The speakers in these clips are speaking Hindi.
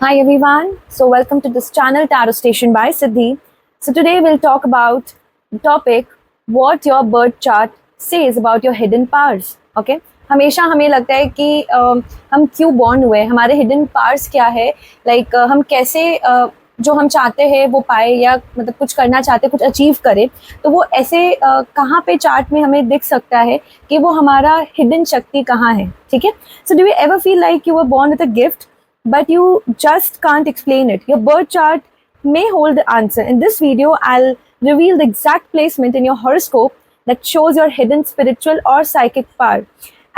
Hi everyone. So welcome to this channel Tarot Station by Siddhi. So today we'll talk about the topic what your birth chart says about your hidden powers. Okay? हमेशा हमें लगता है कि हम क्यों बॉर्न हुए, हमारे हिडन पावर्स क्या है, लाइक हम कैसे जो हम चाहते हैं वो पाए या मतलब कुछ करना चाहते हैं, कुछ अचीव करें, तो वो ऐसे कहाँ पे चार्ट में हमें दिख सकता है कि वो हमारा हिडन शक्ति कहाँ है. ठीक है. So do you ever feel like you were born with a gift but you just can't explain it? Your birth chart may hold the answer. In this video, I'll reveal the exact placement in your horoscope that shows your hidden spiritual or psychic power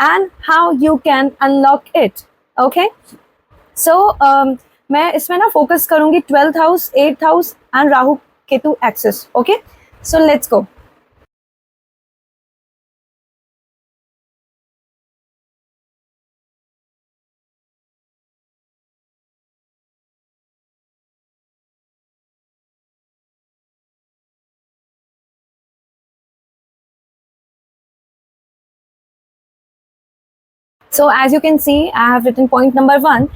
and how you can unlock it. Okay? So, मैं इसमें ना फोकस करूंगी 12th house, 8th house and Rahu Ketu axis. Okay, so let's go. So as you can see, I have written point number 1,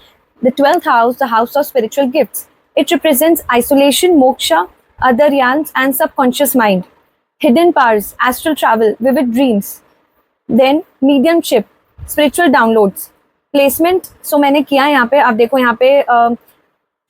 the 12th house, the house of spiritual gifts. It represents isolation, moksha, other yans and subconscious mind. Hidden powers, astral travel, vivid dreams. Then mediumship, spiritual downloads. Placement, so मैंने किया यहाँ पे, आप देखो यहाँ पे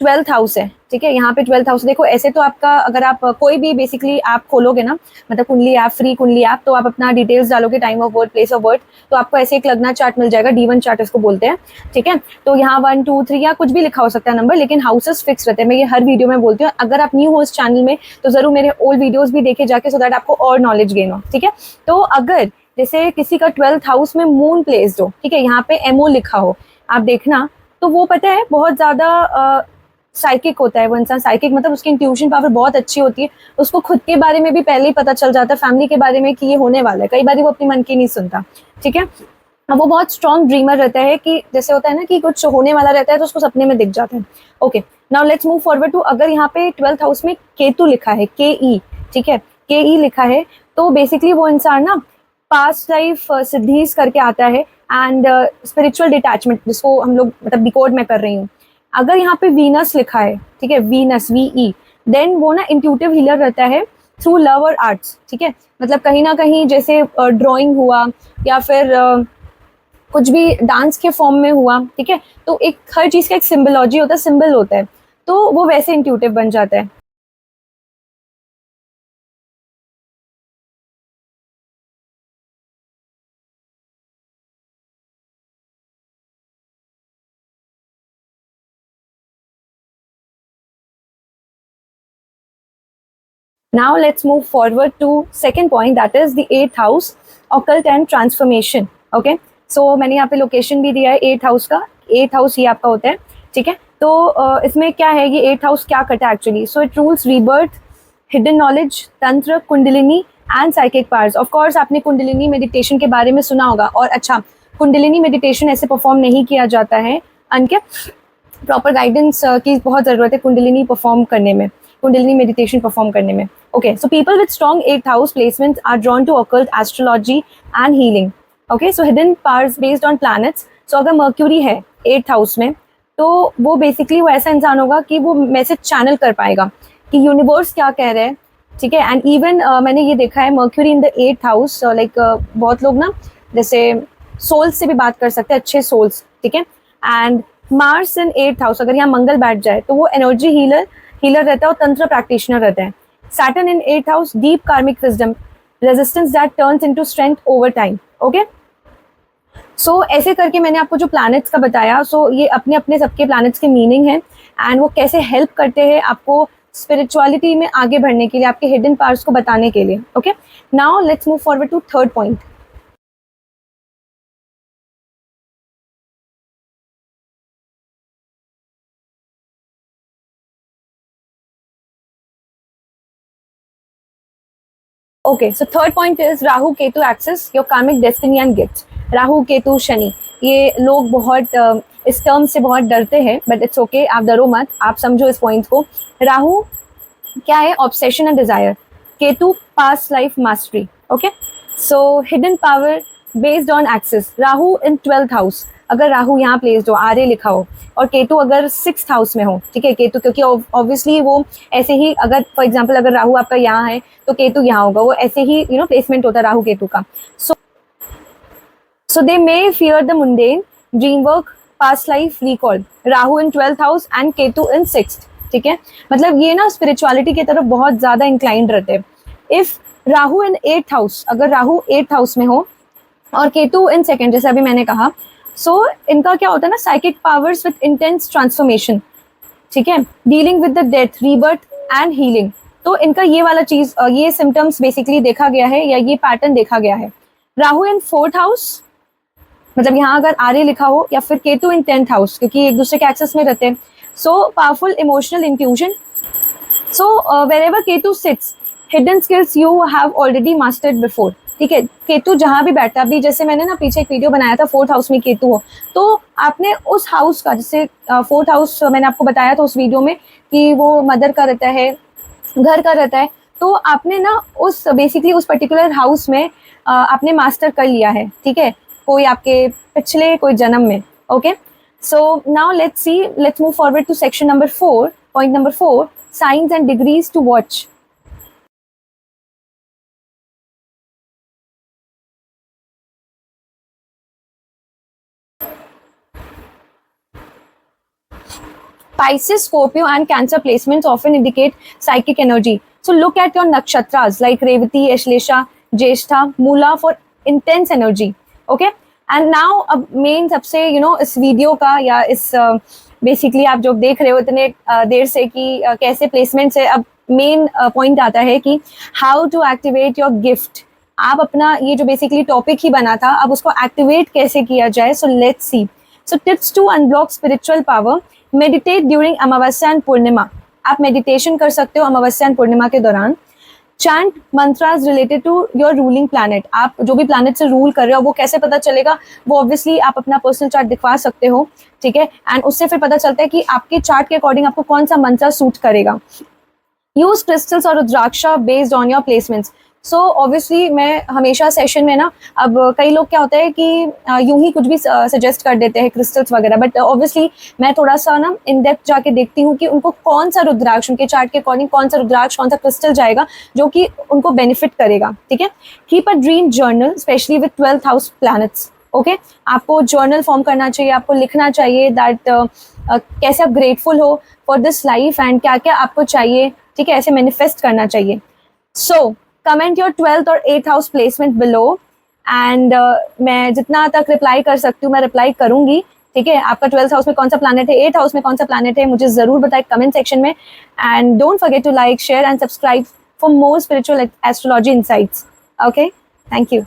12th हाउस है. ठीक है, यहाँ पे 12th हाउस देखो. ऐसे तो आपका अगर आप कोई भी बेसिकली ऐप खोलोगे ना, मतलब कुंडली ऐप, फ्री कुंडली ऐप, तो आप अपना डिटेल्स डालोगे, time of birth, place of birth, तो आपको ऐसे एक लगना चार्ट मिल जाएगा. D1 चार्ट इसको बोलते हैं. ठीक है, तो यहाँ 1 2 3 या कुछ भी लिखा हो सकता है नंबर, लेकिन हाउसेस फिक्स रहते हैं. मैं ये हर वीडियो में बोलती हूँ. अगर आप न्यू हो इस चैनल में तो जरूर मेरे ओल्ड वीडियोज भी देखे जाके, सो दैट आपको और नॉलेज गेन हो. ठीक है, तो अगर जैसे किसी का 12th हाउस में मून प्लेस्ड हो, ठीक है, यहाँ पे MO लिखा हो, आप देखना, तो वो पता है बहुत ज्यादा साइकिक होता है. वो इंसान साइकिक मतलब उसकी इंट्यूशन पावर बहुत अच्छी होती है. उसको खुद के बारे में भी पहले ही पता चल जाता है, फैमिली के बारे में कि ये होने वाला है. कई बार वो अपनी मन की नहीं सुनता. ठीक है, अब वो बहुत स्ट्रॉन्ग ड्रीमर रहता है कि जैसे होता है ना कि कुछ होने वाला रहता है तो उसको सपने में दिख जाता है. Okay, now let's move forward to, अगर यहाँ पे 12th हाउस में केतु लिखा है, KE, ठीक है, KE लिखा है, तो बेसिकली वो इंसान ना पास्ट लाइफ सिद्धीज करके आता है एंड स्पिरिचुअल डिटैचमेंट, जिसको हम लोग मतलब डिकोड में कर रही हूँ. अगर यहाँ पे वीनस लिखा है, ठीक है, वीनस, VE, देन वो ना इंट्यूटिव हीलर रहता है थ्रू लव और आर्ट्स. ठीक है, मतलब कहीं ना कहीं जैसे ड्राइंग हुआ या फिर कुछ भी डांस के फॉर्म में हुआ. ठीक है, तो एक हर चीज का एक सिंबोलॉजी होता है, सिंबल होता है, तो वो वैसे इंट्यूटिव बन जाता है. Now let's move forward to second point, that is the 8th house, occult and transformation. Okay, so मैंने यहाँ पे लोकेशन भी दिया है 8th हाउस का. 8th हाउस ये आपका होता है. ठीक है, तो इसमें क्या है, ये 8th हाउस क्या करता है actually. So it rules rebirth, hidden knowledge, tantra, kundalini and psychic powers. Of course आपने कुंडलिनी मेडिटेशन के बारे में सुना होगा. और अच्छा, कुंडलिनी मेडिटेशन ऐसे परफॉर्म नहीं किया जाता है, अनके प्रॉपर गाइडेंस की बहुत ज़रूरत है कुंडलिनी परफॉर्म करने में, कुंडलिनी मेडिटेशन परफॉर्म करने में. Okay, so people with strong 8th house placements are drawn to occult, astrology and healing. Okay, so hidden powers based on planets. So अगर मर्क्यूरी है 8th हाउस में, तो वो बेसिकली वो ऐसा इंसान होगा कि वो मैसेज चैनल कर पाएगा कि यूनिवर्स क्या कह रहे हैं. ठीक है, एंड इवन मैंने ये देखा है mercury in the 8th house, like बहुत लोग ना जैसे सोल्स से भी बात कर सकते हैं, अच्छे सोल्स. ठीक है, and Mars in 8th house, अगर यहाँ मंगल बैठ जाए तो वो एनर्जी हीलर रहता है और तंत्र प्रैक्टिशनर रहता है. Saturn in 8th house, deep karmic wisdom, resistance that turns into strength over time. Okay? So ऐसे करके मैंने आपको जो planets का बताया, so ये अपने अपने सबके planets के meaning है and वो कैसे help करते हैं आपको spirituality में आगे बढ़ने के लिए, आपके hidden powers को बताने के लिए. Okay? Now let's move forward to third point. Okay, so third point is Rahu Ketu axis, your karmic destiny and gift. Rahu Ketu Shani, ये लोग बहुत इस टर्म से बहुत डरते हैं, बट इट्स ओके, आप डरो मत, आप समझो इस पॉइंट को. राहु क्या है, obsession and desire. Ketu past life mastery. Okay, so hidden power based on axis. Rahu in 12th house, अगर राहु यहाँ प्लेस्ड हो, आर्य लिखा हो, और केतु अगर 6th हाउस में हो, ठीक है, केतु क्योंकि ऑब्वियसली वो ऐसे ही, अगर फॉर एग्जाम्पल अगर राहु आपका यहाँ है तो केतु यहाँ होगा, वो ऐसे ही प्लेसमेंट होता है राहु केतु का. So they may fear the mundane, dream work, past life recall. Rahu in 12th house and Ketu in 6th. ठीक है, मतलब ये ना स्पिरिचुअलिटी की तरफ बहुत ज्यादा इंक्लाइंड रहते हैं. If Rahu in 8th house, अगर राहु 8th हाउस में हो और केतु इन 2nd, जैसे अभी मैंने कहा, सो इनका क्या होता है ना, psychic powers with intense transformation. ठीक है, dealing with the death, rebirth and healing. तो इनका ये वाला चीज, ये सिम्टम्स बेसिकली देखा गया है, या ये पैटर्न देखा गया है. राहु इन 4th हाउस, मतलब यहाँ अगर आर्य लिखा हो, या फिर केतु इन 10th हाउस, क्योंकि एक दूसरे के एक्सेस में रहते हैं. So powerful emotional intuition. So wherever Ketu sits, hidden skills you have already mastered before. ठीक है, केतु जहाँ भी बैठता, अभी जैसे मैंने ना पीछे एक वीडियो बनाया था 4th हाउस में केतु हो, तो आपने उस हाउस का, जैसे 4th हाउस मैंने आपको बताया था उस वीडियो में कि वो मदर का रहता है, घर का रहता है, तो आपने ना उस बेसिकली उस पर्टिकुलर हाउस में आपने मास्टर कर लिया है. ठीक है, कोई आपके पिछले कोई जन्म में. Okay, so now let's move forward to section number 4, point number 4, signs and degrees to watch. Pisces, Scorpio and Cancer placements often indicate psychic energy. So look at your nakshatras like Revati, Ashlesha, Jyeshtha, Mula for intense energy. Okay? And now अब मेन सबसे इस वीडियो का या इस बेसिकली आप जो देख रहे हो इतने देर से कि कैसे प्लेसमेंट है, अब मेन पॉइंट आता है कि how to activate your gift. आप अपना ये जो बेसिकली टॉपिक ही बना था, अब उसको एक्टिवेट कैसे किया जाए. So let's see. So tips to unblock spiritual power. Meditate during Amavasya and Purnima. आप मेडिटेशन कर सकते हो अमावस्या एंड पूर्णिमा के दौरान. Chant mantras related to your ruling planet. आप जो भी प्लैनेट से रूल कर रहे हो, वो कैसे पता चलेगा, वो ऑब्वियसली आप अपना पर्सनल चार्ट दिखवा सकते हो. ठीक है, एंड उससे फिर पता चलता है कि आपके चार्ट के अकॉर्डिंग आपको कौन सा मंत्र सूट करेगा. यूज क्रिस्टल्स और rudraksha based on your placements. So obviously मैं हमेशा सेशन में ना, अब कई लोग क्या होता है कि यूं ही कुछ भी सजेस्ट कर देते हैं क्रिस्टल्स वगैरह, बट ऑब्वियसली मैं थोड़ा सा ना इन डेप्थ जाके देखती हूँ कि उनको कौन सा रुद्राक्ष, उनके चार्ट के अकॉर्डिंग कौन सा रुद्राक्ष, कौन सा क्रिस्टल जाएगा जो कि उनको बेनिफिट करेगा. ठीक है, keep a dream journal specially with 12th house planets. Okay, आपको जर्नल फॉर्म करना चाहिए, आपको लिखना चाहिए दैट कैसे आप ग्रेटफुल हो फॉर दिस लाइफ एंड क्या क्या आपको चाहिए. ठीक है, ऐसे मैनिफेस्ट करना चाहिए. सो कमेंट योर 12th और 8th house placement below and मैं जितना तक रिप्लाई कर सकती हूँ मैं रिप्लाई करूंगी. ठीक है, आपका 12th हाउस में कौन सा प्लैनेट है, 8th हाउस में कौन सा प्लैनेट है, मुझे जरूर बताएं कमेंट सेक्शन में. And don't forget to like, share and subscribe for more spiritual astrology insights. Okay, thank you.